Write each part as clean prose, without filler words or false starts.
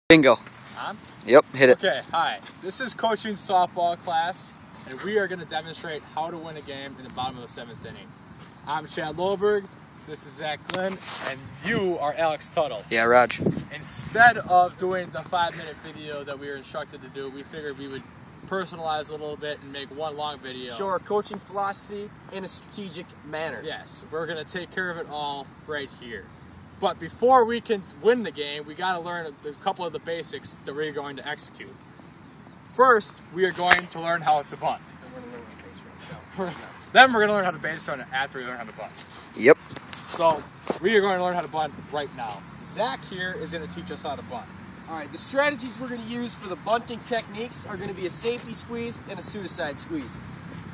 Bingo. On? Yep, hit it. Okay, hi. This is coaching softball class, and we are going to demonstrate how to win a game in the bottom of the 7th inning. I'm Chad Loberg, this is Glynn, and you are Alex Tuttle. Yeah, Raj. Instead of doing the 5-minute video that we were instructed to do, we figured we would personalize a little bit and make one long video. Show our coaching philosophy in a strategic manner. Yes, we're going to take care of it all right here. But before we can win the game, we got to learn a couple of the basics that we're going to execute. First, we are going to learn how to bunt. Then we're going to learn how to base run after we learn how to bunt. Yep. So we are going to learn how to bunt right now. Zach here is going to teach us how to bunt. All right, the strategies we're going to use for the bunting techniques are going to be a safety squeeze and a suicide squeeze.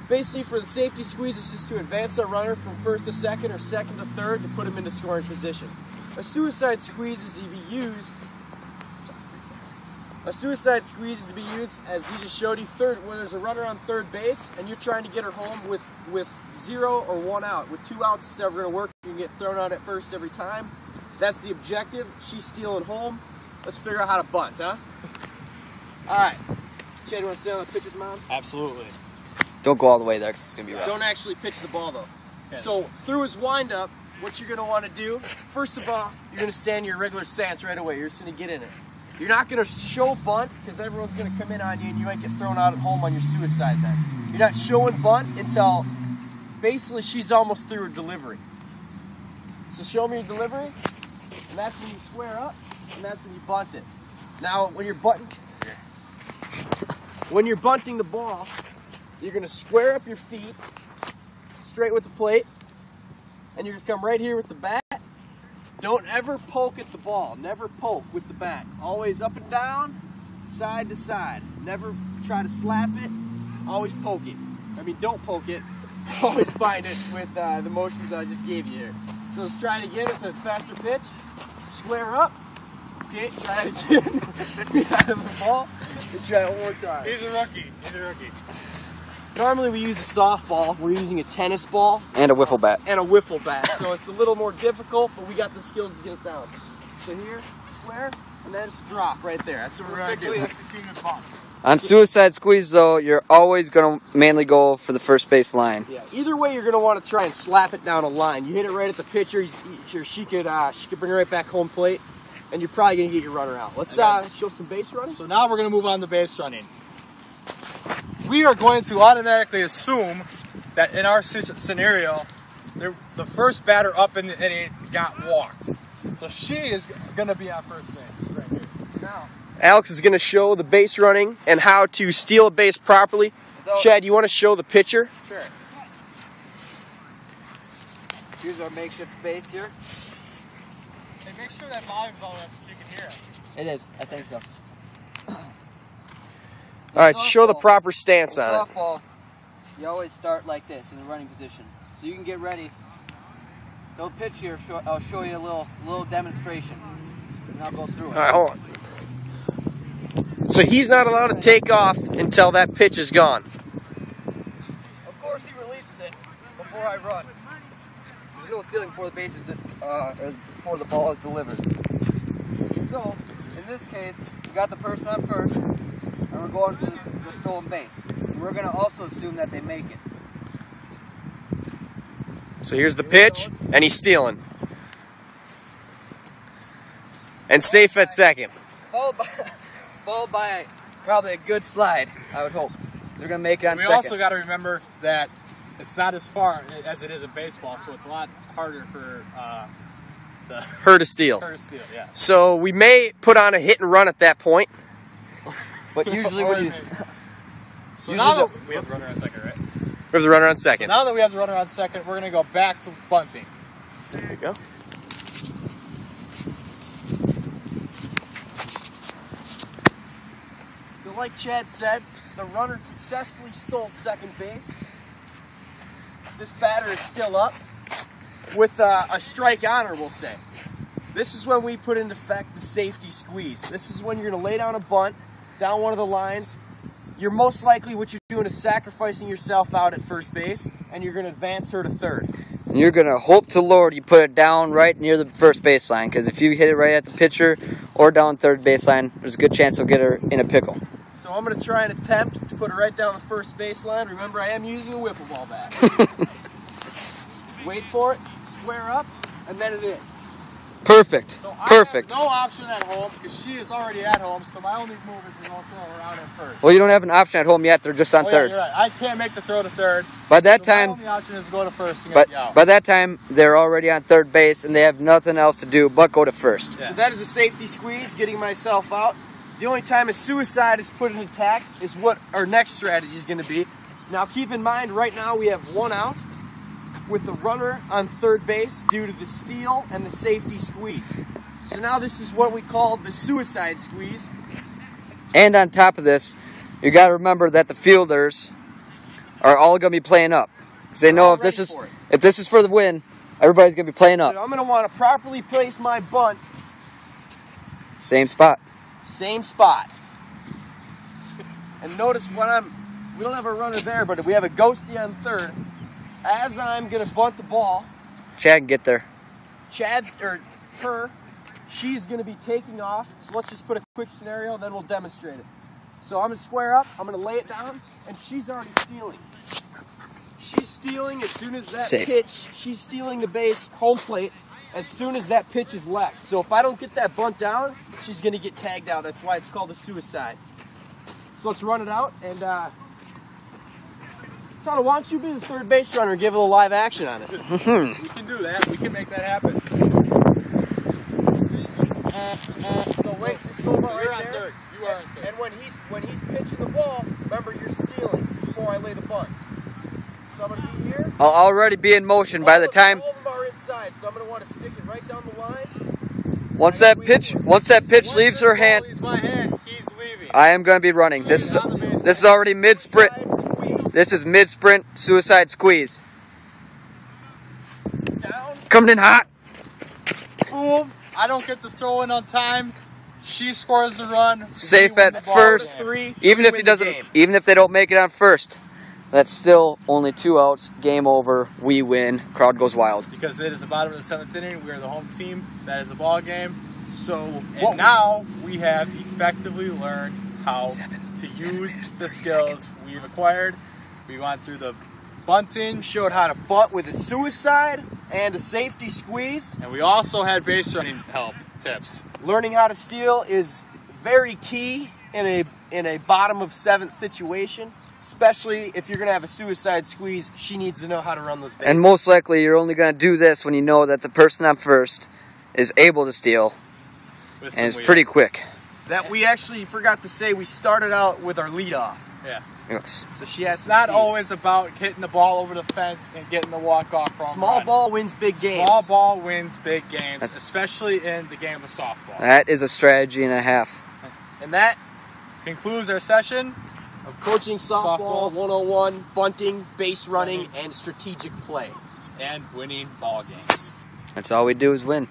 Basically, for the safety squeeze, it's just to advance our runner from first to second or second to third to put him into scoring position. A suicide squeeze is to be used. As he just showed you, when there's a runner on third base and you're trying to get her home with 0 or 1 out. With 2 outs, it's never going to work. You can get thrown out at first every time. That's the objective. She's stealing home. Let's figure out how to bunt, huh? All right. Chad, you want to stay on the pitcher's mound? Absolutely. Don't go all the way there because it's going to be rough. Don't actually pitch the ball, though. Okay. So, through his windup, what you're going to want to do, first of all, you're going to stand in your regular stance right away. You're just going to get in it. You're not going to show bunt because everyone's going to come in on you and you might get thrown out at home on your suicide then. You're not showing bunt until basically she's almost through her delivery. So show me your delivery, and that's when you square up, and that's when you bunt it. Now, when you're bunting the ball, you're going to square up your feet straight with the plate, and you're going to come right here with the bat. Don't ever poke at the ball. Never poke with the bat. Always up and down, side to side. Never try to slap it. Always poke it. I mean, don't poke it. Always find it with the motions I just gave you here. So let's try it again with a faster pitch. Square up. Okay, try it again. Behind the ball. And try it one more time. He's a rookie. Normally we use a softball. We're using a tennis ball. And a wiffle bat. And a wiffle bat. So it's a little more difficult, but we got the skills to get it down. So here, square, and then it's drop right there. That's what we're going to do. Executing a bunt. On suicide squeeze, though, you're always going to mainly go for the first base line. Yeah. Either way, you're going to want to try and slap it down a line. You hit it right at the pitcher, she could bring it right back home plate, and you're probably going to get your runner out. Let's show some base running. So now we're going to move on to base running. We are going to automatically assume that in our scenario, the first batter up in the inning got walked. So she is going to be on first base right here. Now, Alex is going to show the base running and how to steal a base properly. Chad, you want to show the pitcher? Sure. Here's our makeshift base here. hey, make sure that volume's all up so you can hear us. It is, I think so. All right, so show the proper stance on it. Softball, you always start like this in the running position. So you can get ready. Don't pitch here, I'll show you a little demonstration. And I'll go through it. All right, hold on. So he's not allowed to take off until that pitch is gone. Of course he releases it before I run. There's no stealing before the base is or before the ball is delivered. So, in this case, we got the person on first, and we're going for the stolen base. And we're going to also assume that they make it. So here's the pitch, and he's stealing. And safe at second. Followed by probably a good slide, I would hope. So we're going to make it on second. We also got to remember that it's not as far as it is in baseball, so it's a lot harder for Her to steal. Yeah. So we may put on a hit and run at that point. But usually when you... So now that we have the runner on second, right? We have the runner on second. So now that we have the runner on second, we're going to go back to bunting. There you go. So like Chad said, the runner successfully stole second base. This batter is still up with a strike on her, we'll say. This is when we put into effect the safety squeeze. This is when you're going to lay down a bunt, down one of the lines. You're most likely, what you're doing is sacrificing yourself out at first base, and you're going to advance her to third. And you're going to hope to Lord you put it down right near the first baseline, because if you hit it right at the pitcher or down third baseline, there's a good chance you'll get her in a pickle. So I'm going to try and attempt to put it right down the first baseline. Remember, I am using a wiffle ball bat. Wait for it, square up, and then it is. Perfect. So Perfect. I have no option at home because she is already at home, so my only move is to go throw her out at first. Well, you don't have an option at home yet. They're just on third. You're right. I can't make the throw to third. By that so time, my only option is to go to first and but get you out. by that time, they're already on third base, and they have nothing else to do but go to first. Yeah. So that is a safety squeeze, getting myself out. The only time a suicide is put in attack is what our next strategy is going to be. Now keep in mind, right now we have one out with the runner on third base due to the steal and the safety squeeze. So now this is what we call the suicide squeeze. And on top of this, you got to remember that the fielders are all going to be playing up, because they know if this is for the win, everybody's going to be playing up. So I'm going to want to properly place my bunt. Same spot. Same spot. And notice when we don't have a runner there, but we have a ghosty on third. As I'm going to bunt the ball, Chad can get there. She's going to be taking off. So let's just put a quick scenario, then we'll demonstrate it. So I'm going to square up, I'm going to lay it down, and she's already stealing. She's stealing as soon as that pitch, she's stealing the base, home plate, as soon as that pitch is left. So if I don't get that bunt down, she's going to get tagged out. That's why it's called a suicide. So let's run it out, and Tuttle, why don't you be the third base runner and give a little live action on it? We can do that. We can make that happen. So wait, just go about right there. Third. You are on third. And when he's pitching the ball, remember you're stealing before I lay the bunt. So I'm going to be here. I'll already be in motion by the time. All of them are inside, so I'm going to want to stick it right down the line. Once that pitch leaves her hand, Leaves my hand, he's leaving. I am going to be running. This is already mid sprint. This is mid sprint suicide squeeze. Down. Coming in hot. Boom. I don't get the throw in on time. She scores the run. Safe We win at the ball first. game. Even if they don't make it on first, that's still only 2 outs. Game over. We win. Crowd goes wild. Because it is the bottom of the 7th inning. We are the home team. That is the ball game. So Now we have effectively learned how to use the skills we've acquired. We went through the bunting. we showed how to bunt with a suicide and a safety squeeze. And we also had base running help tips. Learning how to steal is very key in a bottom of 7th situation. Especially if you're going to have a suicide squeeze, she needs to know how to run those bases. And most likely, you're only going to do this when you know that the person on first is able to steal and is pretty quick. That we actually forgot to say, we started out with our leadoff. Yeah. Yes. So she has It's not always about hitting the ball over the fence and getting the walk-off home Small run. ball wins big games. Small ball wins big games, especially in the game of softball. That is a strategy and a half. And that Concludes our session. of coaching softball 101, bunting, base running, and strategic play. And winning ball games. That's all we do is win.